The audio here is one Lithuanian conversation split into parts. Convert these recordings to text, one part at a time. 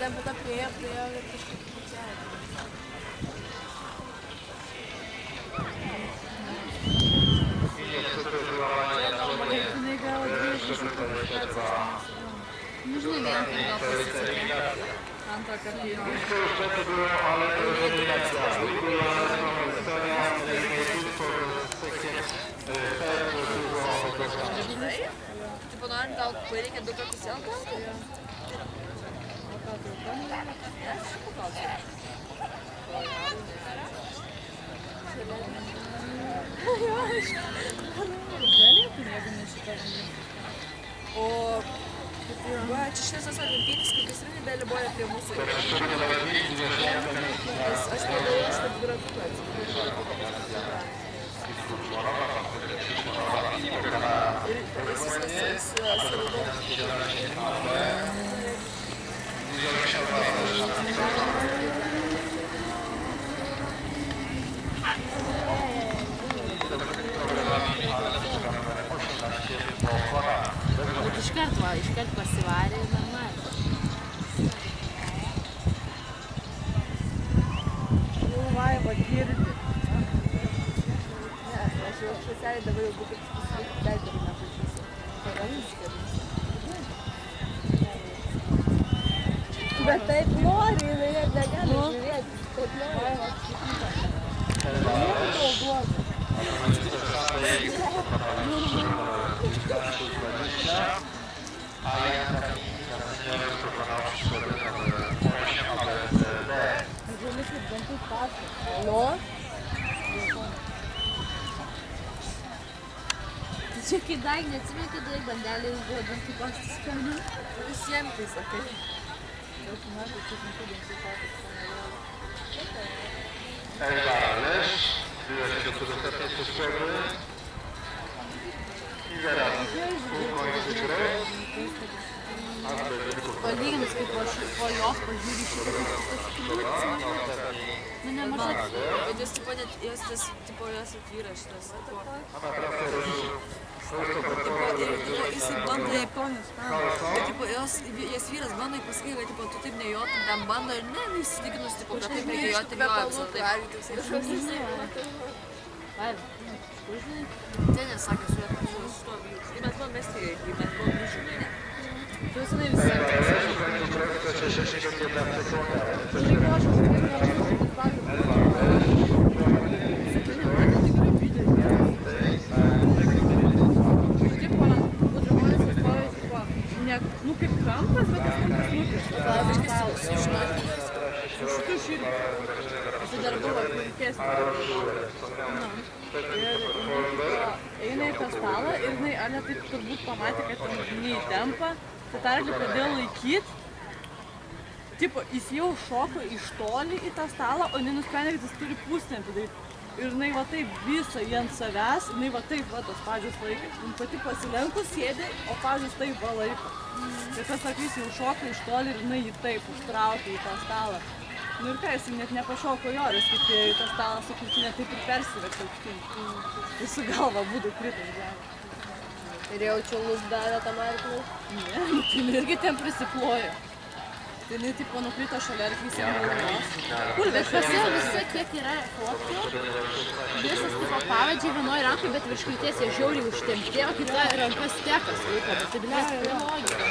ten po to priėjo ir kažkaip pučiavo. Jinai gal grįžus nu, žinai, vieną gal pasisekė. Antrą kartą jo. Tipo, norint gal reikia 2 kartus vėl gauti? O ką tu pamirė? Ne, aš pakalsiu. Galėtų, jeigu ne šitą žinai. O... Va, čia šitas olimpietis, kaip jis irgi dalyvauja prie mūsų. Aš padariau šitą grafiką, ir jis viskas su raudonu. Bet iškart pasivarė ir normaliai. Jau Vaiva girdi. Ne, aš jau specialiai dabar jau būtų pasakyti, dar nepažįstu. Bet taip nori, jinai net negali žiūrėti. Taip nori. Nu? Čia kai daig neatsimė, kad daig bandelį buvo dantų pastas skanių. Visiems tai sakai. Elbarales, wyjaśnię to dostępne przestrzegły i zaraz ukończy grę. Palyginus, kaip po jos pažiūrį šitą nu, nemažai. Bet jos, tipo, net, jos atvyra šitas, tipo, jisai bando jai ponius, bet, tipo, jos vyras bando jai pasakyti, kad, tipo, tu taip nejotum, ten bando ir ne, įsitikinus, tipo, kad taip reikia joti ir joja visą taip. Tai nesakė su tuo vyru. Kai mes buvom Estijoje, kai mes buvom Mišinai, ne? Tu jinai visai. Nu kaip kampas, bet tas kampas nukištas. Su šitų širkų. Jis dar buvo kūrikesnis. Ir eina į tą stalą ir jinai Ane taip turbūt pamatė, kad ten neįtempa. Tai tarkim pradėjo laikyt. Tipo, jis jau šoko iš toli į tą stalą, o jinai nusprendė, kad jis turi pusnempį daryti. Ir jinai va taip visą jį ant savęs, jinai va taip va tos pažiūrės laikė. Jis pati pasilenkus sėdė, o pažiūrės taip va laiko. Ir tas sakys jau šoko iš toli ir jinai jį taip užtraukė į tą stalą. Nu ir ką, jis net nepašoko jorės, kaip į tą stalą su krūtinė taip ir persivertė aukštyn. Ir su galva būdų krito į žemę. Ir jau čiulus davė tą marklų? Ne, tai irgi ten prisiplojo. Tai jinai tipo nukrito šalia ir visi galvos. Bet pasėl visi, kiek yra fotkių, visas tipo pavadžiai vienoj rankai, bet virš krūties jie žiauriai užtempti, o kita rankas tekas laiko, bet tai bilės tai logika.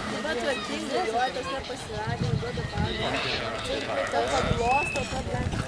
Dabar tvarkingai, juotas nepasiraginė, duoda pagalbą. Ta paglosto, ta blanka.